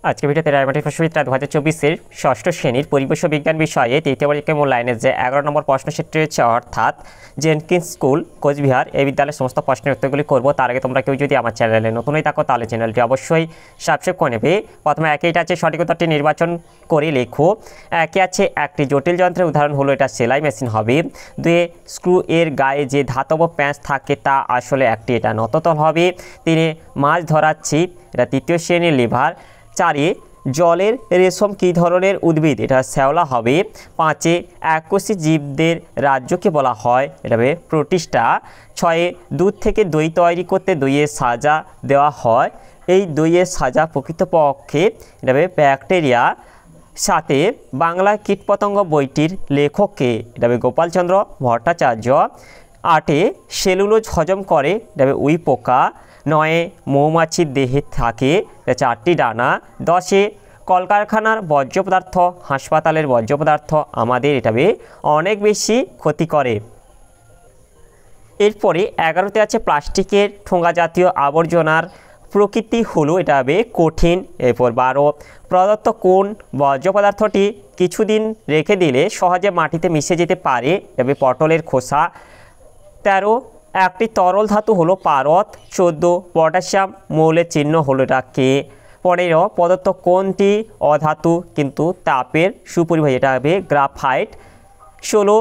আজকে ভিডিওতে রায়মাটির প্রশ্নবিদ্যা 2024-এর ষষ্ঠ শ্রেণীর পরিবেশ বিজ্ঞান বিষয়ে তৃতীয় পরীক্ষার মূল্যায়নের যে 11 নম্বর প্রশ্ন সেটটি রয়েছে, অর্থাৎ জেনকিন্স স্কুল কোচবিহার এই বিদ্যালয়ের সমস্ত প্রশ্নের উত্তরগুলি করব। তার আগে তোমরা কেউ যদি আমার চ্যানেলে নতুন হয়ে থাকো তাহলে চ্যানেলটি অবশ্যই সাবস্ক্রাইব করে নেবে। প্রথমে একইটা আছে, সঠিক উত্তরটি নির্বাচন করে লেখো। একে আছে, একটি জটিল যন্ত্রের উদাহরণ হলো এটা সেলাই মেশিন হবে। দুয়ে, স্ক্রু এর গায়ে যে ধাতব প্যাঁচ থাকে তা আসলে একটি এটা নততল হবে। তিনে, মাছ ধরার ছিপ এটা তৃতীয় শ্রেণীর লিভার। চারে, জলের রেশম কী ধরনের উদ্ভিদ এটা শ্যাওলা হবে। পাঁচে, এককোষী জীবদের রাজ্যকে বলা হয় এটা হবে প্রোটিস্টা। ছয়ে, দুধ থেকে দই তৈরি করতে দইয়ের সাজা দেওয়া হয়, এই দইয়ের সাজা প্রকৃতপক্ষে এটা হবে ব্যাকটেরিয়া। সাথে, বাংলা কীটপতঙ্গ বইটির লেখককে এটা হবে গোপালচন্দ্র ভট্টাচার্য। আটে, সেলুলোজ হজম করে এটা হবে উই পোকা। নয়ে, মৌমাছির দেহে থাকে চারটি ডানা। দশে, কলকারখানার বর্জ্য পদার্থ হাসপাতালের বর্জ্য পদার্থ আমাদের এটা অনেক বেশি ক্ষতি করে। এরপরে 11তে আছে, প্লাস্টিকের ঠোঙা জাতীয় আবর্জনার প্রকৃতি হলো এটা হবে কঠিন। এরপর 12, প্রদত্ত কোন বর্জ্য পদার্থটি কিছুদিন রেখে দিলে সহজে মাটিতে মিশে যেতে পারে এটা পটলের খোসা। 13, একটি তরল ধাতু হলো পারদ। 14, পটাশিয়াম মৌলের চিহ্ন হলো এটা কে। 15, প্রদত্ত কোনটি অধাতু কিন্তু তাপের সুপরিবাহী এটা হবে গ্রাফাইট। 16,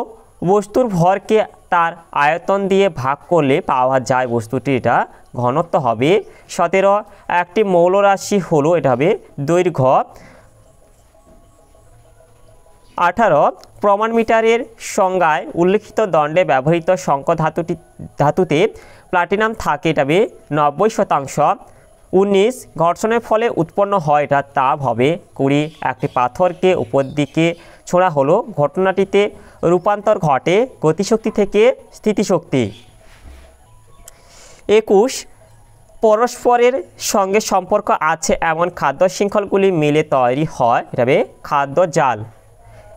বস্তুর ভরকে তার আয়তন দিয়ে ভাগ করলে পাওয়া যায় বস্তুটি এটা ঘনত্ব হবে। 17, একটি মৌলরাশি হলো এটা হবে দৈর্ঘ্য। 18, প্রমাণ মিটারের সংজ্ঞায় উল্লিখিত দণ্ডে ব্যবহৃত শঙ্খ ধাতুতে প্লাটিনাম থাকে এটা হবে 90%। 19, ঘর্ষণের ফলে উৎপন্ন হয় এটা তাপ হবে। 20, একটি পাথরকে উপর দিকে ছোঁড়া হলো ঘটনাটিতে রূপান্তর ঘটে গতিশক্তি থেকে স্থিতিশক্তি। 21, পরস্পরের সঙ্গে সম্পর্ক আছে এমন খাদ্য শৃঙ্খলগুলি মিলে তৈরি হয় এটা হবে খাদ্য জাল।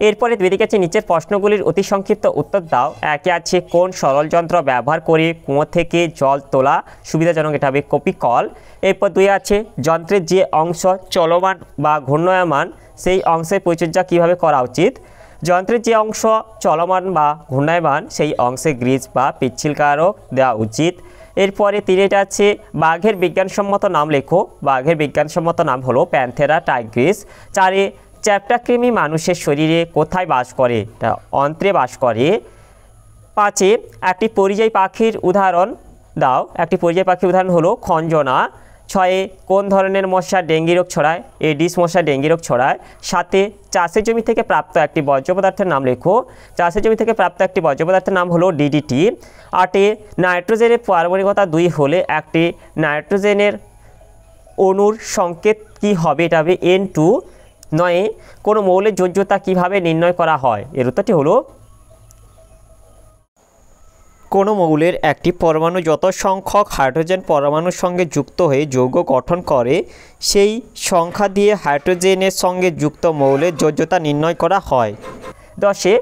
এরপরে দুদিকে আছে, নিচের প্রশ্নগুলির অতি সংক্ষিপ্ত উত্তর দাও। একে আছে, কোন সরল যন্ত্র ব্যবহার করে কুয়ো থেকে জল তোলা সুবিধাজনক এটা হবে কপিকল। এরপর 2 আছে, যন্ত্রের যে অংশ চলমান বা ঘূর্ণায়মান সেই অংশের পরিচর্যা কীভাবে করা উচিত। যন্ত্রের যে অংশ চলমান বা ঘূর্ণায়মান সেই অংশে গ্রিজ বা পিচ্ছিলকারক দেওয়া উচিত। এরপরে 3 আছে, বাঘের বিজ্ঞানসম্মত নাম লেখো। বাঘের বিজ্ঞানসম্মত নাম হলো প্যান্থেরা টাইগ্রিস। 4, চ্যাপ্টাকৃমি মানুষের শরীরে কোথায় বাস করে তা অন্ত্রে বাস করে। 5, একটি পরিযায়ী পাখির উদাহরণ দাও। একটি পরিযায়ী পাখির উদাহরণ হলো খঞ্জনা। 6, কোন ধরনের মশা ডেঙ্গি রোগ ছড়ায়, এডিস মশা ডেঙ্গি রোগ ছড়ায়। 7, চাষের জমি থেকে প্রাপ্ত একটি বর্জ্য পদার্থের নাম লেখো। চাষের জমি থেকে প্রাপ্ত একটি বর্জ্য পদার্থের নাম হলো ডিডিটি। 8, নাইট্রোজেনের পারমাণবিকতা 2 হলে একটি নাইট্রোজেনের অণুর সংকেত কি হবে এটা হবে N2। 9, কোনো মৌলের যোজ্যতা কিভাবে নির্ণয় করা হয়, এর উত্তরটি হলো কোনো মৌলের একটি পরমাণু যত সংখ্যক হাইড্রোজেন পরমাণুর সঙ্গে যুক্ত হয়ে যৌগ গঠন করে সেই সংখ্যা দিয়ে হাইড্রোজেনের সঙ্গে যুক্ত মৌলের যোজ্যতা নির্ণয় করা হয়। 10,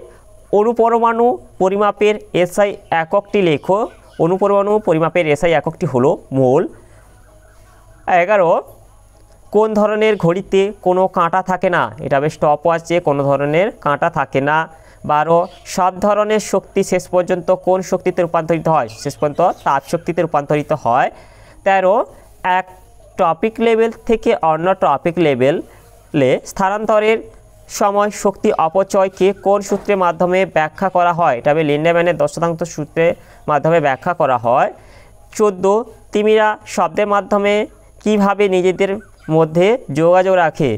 অণুপরমাণু পরিমাপের SI এককটি লেখো। অণুপরমাণু পরিমাপের SI এককটি হলো মোল। 11, কোন ধরনের ঘড়িতে কোনো কাঁটা থাকে না, এটা হবে স্টপ ওয়াচে কোনো ধরনের কাঁটা থাকে না। 12, সব ধরনের শক্তি শেষ পর্যন্ত কোন শক্তিতে রূপান্তরিত হয়, শেষ পর্যন্ত তাপ শক্তিতে রূপান্তরিত হয়। 13, এক টপিক লেভেল থেকে অন্য টপিক লেভেলে স্থানান্তরের সময় শক্তি অপচয়কে কোন সূত্রের মাধ্যমে ব্যাখ্যা করা হয়, এটা হবে লিন্ডেম্যানের 10 সূত্রের মাধ্যমে ব্যাখ্যা করা হয়। 14, তিমিরা শব্দের মাধ্যমে কিভাবে নিজেদের মধ্যে যোগাযোগ রাখে।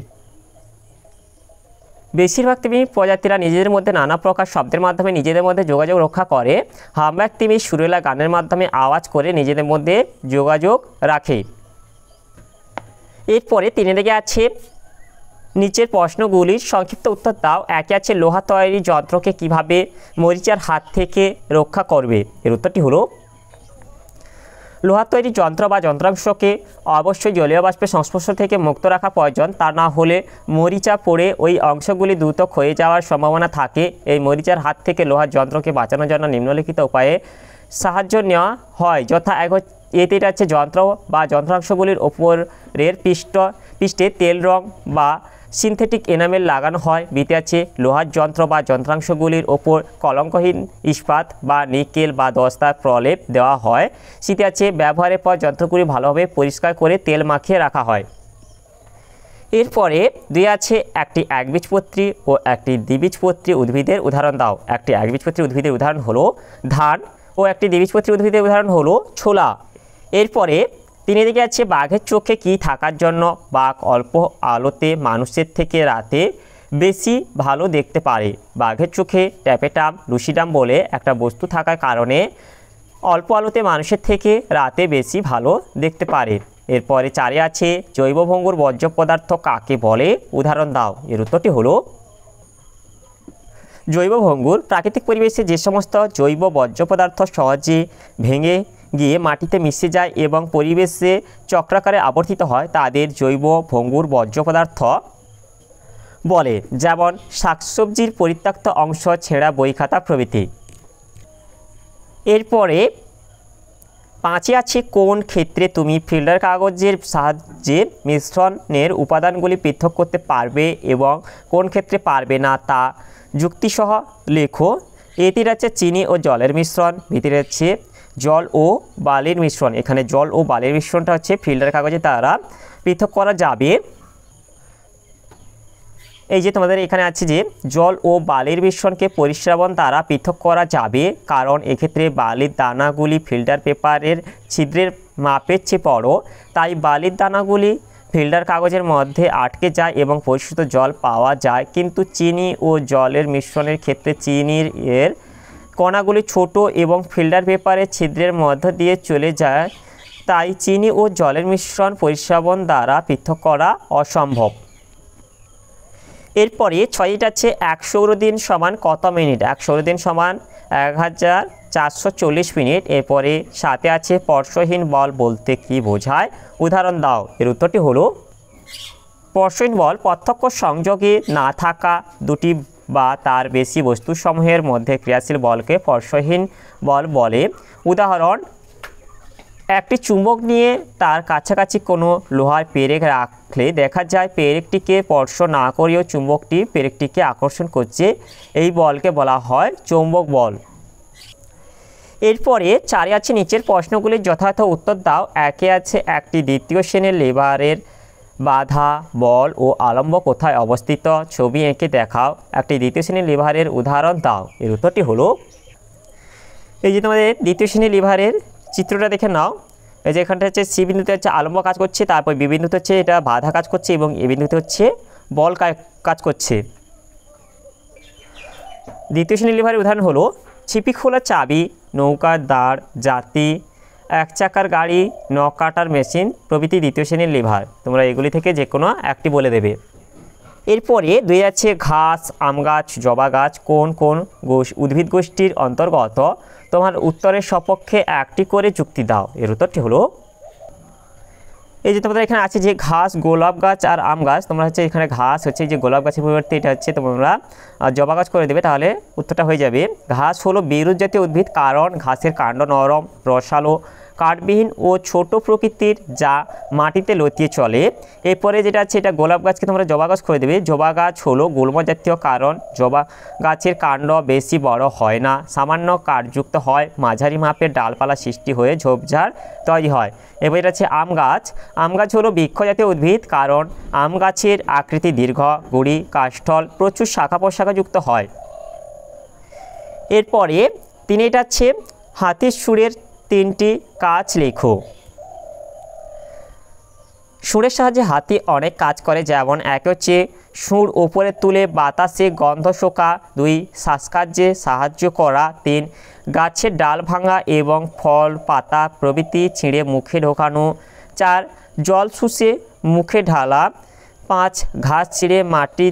বেশিরভাগ তিমি প্রজাতিরা নিজেদের মধ্যে নানা প্রকার শব্দের মাধ্যমে নিজেদের মধ্যে যোগাযোগ রক্ষা করে। হামব্যাক তিমি সুরেলা গানের মাধ্যমে আওয়াজ করে নিজেদের মধ্যে যোগাযোগ রাখে। এরপরে 3 আছে, নিচের প্রশ্নগুলির সংক্ষিপ্ত উত্তর দাও। একে আছে, লোহা তৈরি যন্ত্রকে কিভাবে মরিচার হাত থেকে রক্ষা করবে, এর উত্তরটি হলো লোহা তৈরি যন্ত্র বা যন্ত্রাংশকে অবশ্যই জলীয় বাষ্পের সংস্পর্শ থেকে মুক্ত রাখা প্রয়োজন, তা না হলে মরিচা পড়ে ওই অংশগুলি দ্রুত ক্ষয়ে যাওয়ার সম্ভাবনা থাকে। এই মরিচার হাত থেকে লোহার যন্ত্রকে বাঁচানোর জন্য নিম্নলিখিত উপায়ে সাহায্য নেওয়া হয়, যথা এতে এটা হচ্ছে যন্ত্র বা যন্ত্রাংশগুলির ওপরের পৃষ্ঠে তেল রং বা সিনথেটিক এনামেল লাগানো হয়। বিতে আছে লোহার যন্ত্র বা যন্ত্রাংশগুলির ওপর কলঙ্কহীন ইস্পাত বা নিকেল বা দস্তার প্রলেপ দেওয়া হয়। সিতে আছে ব্যবহারের পর যন্ত্রগুলি ভালোভাবে পরিষ্কার করে তেল মাখিয়ে রাখা হয়। এরপরে দুই আছে একটি একবীজপত্রী ও একটি দ্বিবীজপত্রী উদ্ভিদের উদাহরণ দাও। একটি একবীজপত্রী উদ্ভিদের উদাহরণ হলো ধান ও একটি দ্বিবীজপত্রী উদ্ভিদের উদাহরণ হলো ছোলা। এরপরে তিনে দিকে আছে বাঘের চোখে কি থাকার জন্য বাঘ অল্প আলোতে মানুষের থেকে রাতে বেশি ভালো দেখতে পারে। বাঘের চোখে ট্যাপেটাম লুসিডাম বলে একটা বস্তু থাকার কারণে অল্প আলোতে মানুষের থেকে রাতে বেশি ভালো দেখতে পারে। এরপরে চারে আছে জৈব ভঙ্গুর বর্জ্য পদার্থ কাকে বলে, উদাহরণ দাও। এর উত্তরটি হলো জৈব ভঙ্গুর প্রাকৃতিক পরিবেশে যে সমস্ত জৈব বর্জ্য পদার্থ সহজে ভেঙে গিয়ে মাটিতে মিশে যায় এবং পরিবেশে চক্রাকারে আবর্তিত হয় তাদের জৈব ভঙ্গুর বর্জ্য পদার্থ বলে, যেমন শাকসবজির পরিত্যক্ত অংশ, ছেঁড়া বই খাতা প্রভৃতি। এরপরে পাঁচে আছে কোন ক্ষেত্রে তুমি ফিল্টার কাগজের সাহায্যে মিশ্রণের উপাদানগুলি পৃথক করতে পারবে এবং কোন ক্ষেত্রে পারবে না তা যুক্তিসহ লেখো। এটির আছে চিনি ও জলের মিশ্রণ। ভিতরে হচ্ছে জল ও বালির মিশ্রণ। এখানে জল ও বালির মিশ্রণটা হচ্ছে ফিল্টার কাগজে দ্বারা পৃথক করা যাবে। এই যে তোমাদের এখানে আছে যে জল ও বালির মিশ্রণকে পরিস্রাবন দ্বারা পৃথক করা যাবে, কারণ এক্ষেত্রে বালির দানাগুলি ফিল্টার পেপারের ছিদ্রের মাপের চেয়ে বড়, তাই বালির দানাগুলি ফিল্টার কাগজের মধ্যে আটকে যায় এবং পরিশোধিত জল পাওয়া যায়। কিন্তু চিনি ও জলের মিশ্রণের ক্ষেত্রে চিনির কণাগুলি ছোট এবং ফিল্টার পেপারের ছিদ্রের মধ্য দিয়ে চলে যায়, তাই চিনি ও জলের মিশ্রণ পরিস্রাবন দ্বারা পৃথক করা অসম্ভব। এরপরে ছয়টা আছে 1 সৌরদিন সমান কত মিনিট। 1 সৌরদিন সমান 1440 মিনিট। এরপরে সাথে আছে স্পর্শহীন বল বলতে কি বোঝায়, উদাহরণ দাও। এর উত্তরটি হলো স্পর্শহীন বল প্রত্যক্ষ সংযোগে না থাকা দুটি বা তার বেশি বস্তুসমূহের মধ্যে ক্রিয়াশীল বলকে স্পর্শহীন বল বলে। উদাহরণ, একটি চুম্বক নিয়ে তার কাছাকাছি কোনো লোহার পেরেক রাখলে দেখা যায় পেরেকটিকে স্পর্শ না করেও চুম্বকটি পেরেকটিকে আকর্ষণ করছে। এই বলকে বলা হয় চৌম্বক বল। এরপরে চারে আছে নিচের প্রশ্নগুলির যথাযথ উত্তর দাও। একে আছে একটি দ্বিতীয় শ্রেণীর লিভারের বাধা বল ও আলম্ব কোথায় অবস্থিত, ছবি এঁকে দেখাও। একটি দ্বিতীয় শ্রেণীর লিভারের উদাহরণ দাও। এর উত্তরটি হলো এই যে তোমাদের দ্বিতীয় শ্রেণীর লিভারের চিত্রটা দেখে নাও। এই যে এখানটা হচ্ছে সি বিন্দুতে হচ্ছে আলম্ব কাজ করছে, তারপর বি বিন্দুতে হচ্ছে এটা বাধা কাজ করছে এবং এ বিন্দুতে হচ্ছে বল কাজ করছে। দ্বিতীয় শ্রেণীর লিভারের উদাহরণ হলো ছিপি খোলা চাবি, নৌকার দাঁড়, জাতি, এক চাকার গাড়ি, নখ কাটার মেশিন প্রভৃতি দ্বিতীয় শ্রেণীর লিভার। তোমরা এগুলি থেকে যে কোনো একটি বলে দেবে। এরপরে দুই আছে ঘাস, আম গাছ, জবা গাছ কোন কোন উদ্ভিদ গোষ্ঠীর অন্তর্গত, তোমার উত্তরের সপক্ষে একটি করে যুক্তি দাও। এর উত্তরটি হলো এই যে তোমাদের এখানে আছে যে ঘাস, গোলাপ গাছ আর আম গাছ। তোমরা হচ্ছে এখানে ঘাস হচ্ছে যে গোলাপ গাছের পরিবর্তে এটা হচ্ছে তোমরা জবা গাছ করে দেবে, তাহলে উত্তরটা হয়ে যাবে। ঘাস হলো বিরুৎ জাতীয় উদ্ভিদ, কারণ ঘাসের কাণ্ড নরম, রসালো, কাঠবিহীন ও ছোট প্রকৃতির, যা মাটিতে লতিয়ে চলে। এরপরে যেটা আছে এটা গোলাপ গাছকে তোমরা জবা গাছ করে দেবে। জবা গাছ হলো গুল্ম জাতীয়, কারণ জবা গাছের কাণ্ড বেশি বড় হয় না, সামান্য কাঠযুক্ত হয়, মাঝারি মাপের ডালপালা সৃষ্টি হয়ে ঝোপঝাড় তৈরি হয়। এবার এটা আছে আম গাছ। আম গাছ হলো বৃক্ষ জাতীয় উদ্ভিদ, কারণ আম গাছের আকৃতি দীর্ঘ, গুড়ি, কাষ্ঠল, প্রচুর শাখা প্রশাখাযুক্ত হয়। এরপরে এটা আছে হাতির সুরের 3টি কাজ লেখো। সুরের সাহায্যে হাতি অনেক কাজ করে, যেমন এক হচ্ছে সুর উপরে তুলে বাতাসে গন্ধ শোকা, 2 শ্বাসকার্যে সাহায্য করা, 3 গাছের ডাল ভাঙা এবং ফল পাতা প্রভৃতি ছিঁড়ে মুখে ঢোকানো, 4 জল শুষে মুখে ঢালা, 5 ঘাস ছিঁড়ে মাটি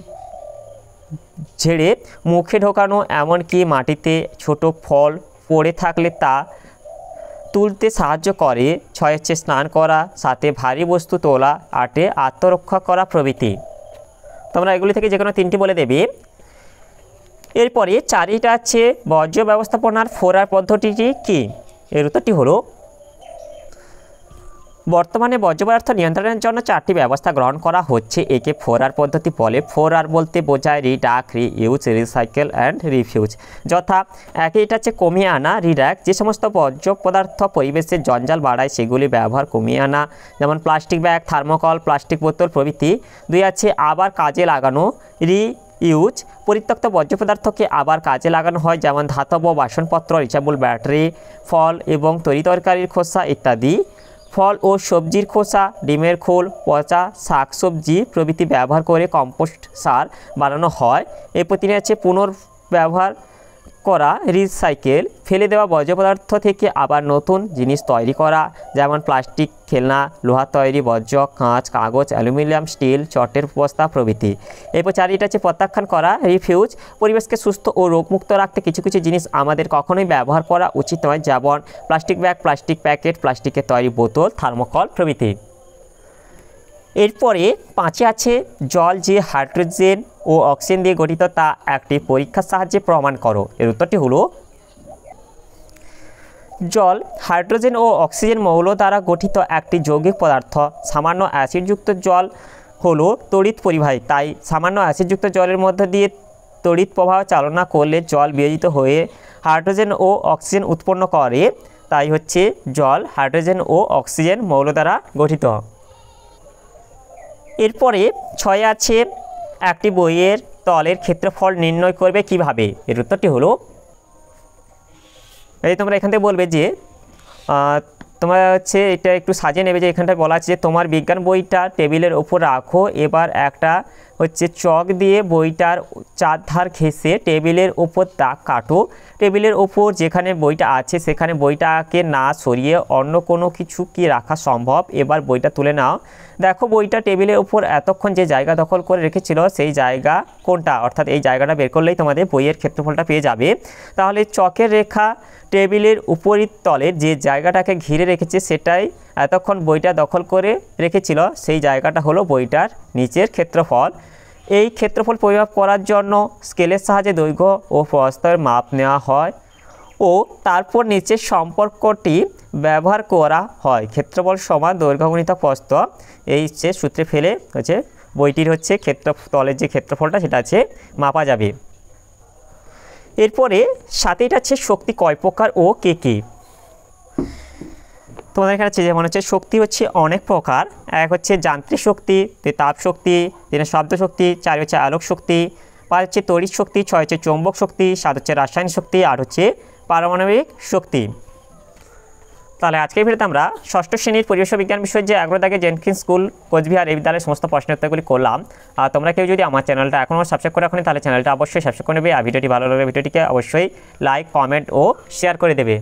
ঝেড়ে মুখে ঢোকানো, এমনকি মাটিতে ছোট ফল পড়ে থাকলে তা তুলতে সাহায্য করে, 6 হচ্ছে স্নান করা, 7 ভারী বস্তু তোলা, 8 আত্মরক্ষা করা প্রভৃতি। তোমরা এগুলি থেকে যে কোনো 3টি বলে দেবে। এরপরে 4টা আছে বর্জ্য ব্যবস্থাপনার 4R পদ্ধতিটি কি। এর উত্তরটি হলো বর্তমানে বর্জ্য পদার্থ নিয়ন্ত্রণের জন্য 4টি ব্যবস্থা গ্রহণ করা হচ্ছে। একে 4R পদ্ধতি বলে। 4R বলতে বোঝায় redact, reuse, recycle and refuse. যথা একে এটা হচ্ছে কমিয়ে আনা, রিডাক্ট, যে সমস্ত বর্জ্য পদার্থ পরিবেশের জঞ্জাল বাড়ায় সেগুলি ব্যবহার কমিয়ে আনা, যেমন প্লাস্টিক ব্যাগ, থার্মোকল, প্লাস্টিক বোতল প্রভৃতি। 2 আছে আবার কাজে লাগানো, রিইউজ, পরিত্যক্ত বর্জ্য পদার্থকে আবার কাজে লাগানো হয়, যেমন ধাতব বাসনপত্র, রিচার্জেবল ব্যাটারি, ফল এবং তরিতরকারির খোসা ইত্যাদি। ফল ও সবজির খোসা, ডিমের খোল, পচা শাকসবজি প্রভৃতি ব্যবহার করে কম্পোস্ট সার বানানো হয়। এরপর 3 আছে পুনর্ব্যবহার করা, রিসাইকেল, ফেলে দেওয়া বর্জ্য পদার্থ থেকে আবার নতুন জিনিস তৈরি করা, যেমন প্লাস্টিক, খেলনা, লোহা তৈরি বর্জ্য, কাঁচ, কাগজ, অ্যালুমিনিয়াম, স্টিল, চটের বস্তা প্রভৃতি। এরপর 4 এটা হচ্ছে প্রত্যাখ্যান করা, রিফিউজ, পরিবেশকে সুস্থ ও রোগমুক্ত রাখতে কিছু কিছু জিনিস আমাদের কখনোই ব্যবহার করা উচিত নয়, যেমন প্লাস্টিক ব্যাগ, প্লাস্টিক প্যাকেট, প্লাস্টিকের তৈরি বোতল, থার্মোকল প্রভৃতি। এরপরে 5 আছে জল যে হাইড্রোজেন ও অক্সিজেন দিয়ে গঠিত তা একটি পরীক্ষার সাহায্যে প্রমাণ করো। এর উত্তরটি হলো জল হাইড্রোজেন ও অক্সিজেন মৌল দ্বারা গঠিত একটি যৌগিক পদার্থ। সামান্য অ্যাসিডযুক্ত জল হলো তড়িৎ পরিবাহী, তাই সামান্য অ্যাসিডযুক্ত জলের মধ্য দিয়ে তড়িৎ প্রবাহ চালনা করলে জল বিয়োজিত হয়ে হাইড্রোজেন ও অক্সিজেন উৎপন্ন করে, তাই হচ্ছে জল হাইড্রোজেন ও অক্সিজেন মৌল দ্বারা গঠিত। এরপরে 6 আছে একটি বইয়ের তলের ক্ষেত্রফল নির্ণয় করবে কিভাবে। এর উত্তরটি হলো, এই তোমরা এখান থেকে বলবে যে তোমরা হচ্ছে এটা একটু সাজিয়ে নেবে, যে এখানটায় বলা আছে যে তোমার বিজ্ঞান বইটা টেবিলের ওপর রাখো, এবার একটা হচ্ছে চক দিয়ে বইটার চারধার ঘেঁষে টেবিলের ওপর দাগ কাটো। টেবিলের ওপর যেখানে বইটা আছে সেখানে বইটাকে না সরিয়ে অন্য কোনো কিছু কি রাখা সম্ভব। এবার বইটা তুলে নাও, দেখো বইটা টেবিলের ওপর এতক্ষণ যে জায়গা দখল করে রেখেছিল সেই জায়গা কোনটা, অর্থাৎ এই জায়গাটা বের করলেই তোমাদের বইয়ের ক্ষেত্রফলটা পেয়ে যাবে। তাহলে চকের রেখা টেবিলের উপরিত তলের যে জায়গাটাকে ঘিরে রেখেছে সেটাই এতক্ষণ বইটা দখল করে রেখেছিল, সেই জায়গাটা হলো বইটার নিচের ক্ষেত্রফল। এই ক্ষেত্রফল পরিমাপ করার জন্য স্কেলের সাহায্যে দৈর্ঘ্য ও প্রস্থের মাপ নেওয়া হয় ও তারপর নিচের সম্পর্কটি ব্যবহার করা হয়। ক্ষেত্রফল সমান দৈর্ঘ্য গুণিতক প্রস্থ, এই যে সূত্রে ফেলে হচ্ছে বইটির হচ্ছে তলের যে ক্ষেত্রফলটা সেটা আছে মাপা যাবে। এরপরে 7 আছে শক্তি কয় প্রকার ও কে কে। তোমাদের এখানে আছে যেমন হচ্ছে শক্তি হচ্ছে অনেক প্রকার। 1 হচ্ছে যান্ত্রিক শক্তি, 2 তাপ শক্তি, 3 শব্দ শক্তি, 4 হচ্ছে আলোক শক্তি, 5 হচ্ছে তড়িৎ শক্তি, 6 হচ্ছে চৌম্বক শক্তি, 7 হচ্ছে রাসায়নিক শক্তি, 8 হচ্ছে পারমাণবিক শক্তি। তাহলে আজকের ভিডিওতে আমরা ষষ্ঠ শ্রেণীর পরিবেশ বিজ্ঞান বিষয়ের যে 11 দাগে জেনকিন্স স্কুল কোচবিহার এই বিদ্যালয়ের সমস্ত প্রশ্নের উত্তরগুলি করলাম। আর তোমরা কেউ যদি আমার চ্যানেলটা এখনও সাবস্ক্রাইব করে রাখো তাহলে চ্যানেলটা অবশ্যই সাবস্ক্রাইব করে নেবে। আর ভিডিওটি ভালো লাগলে ভিডিওটিকে অবশ্যই লাইক, কমেন্ট ও শেয়ার করে দেবে।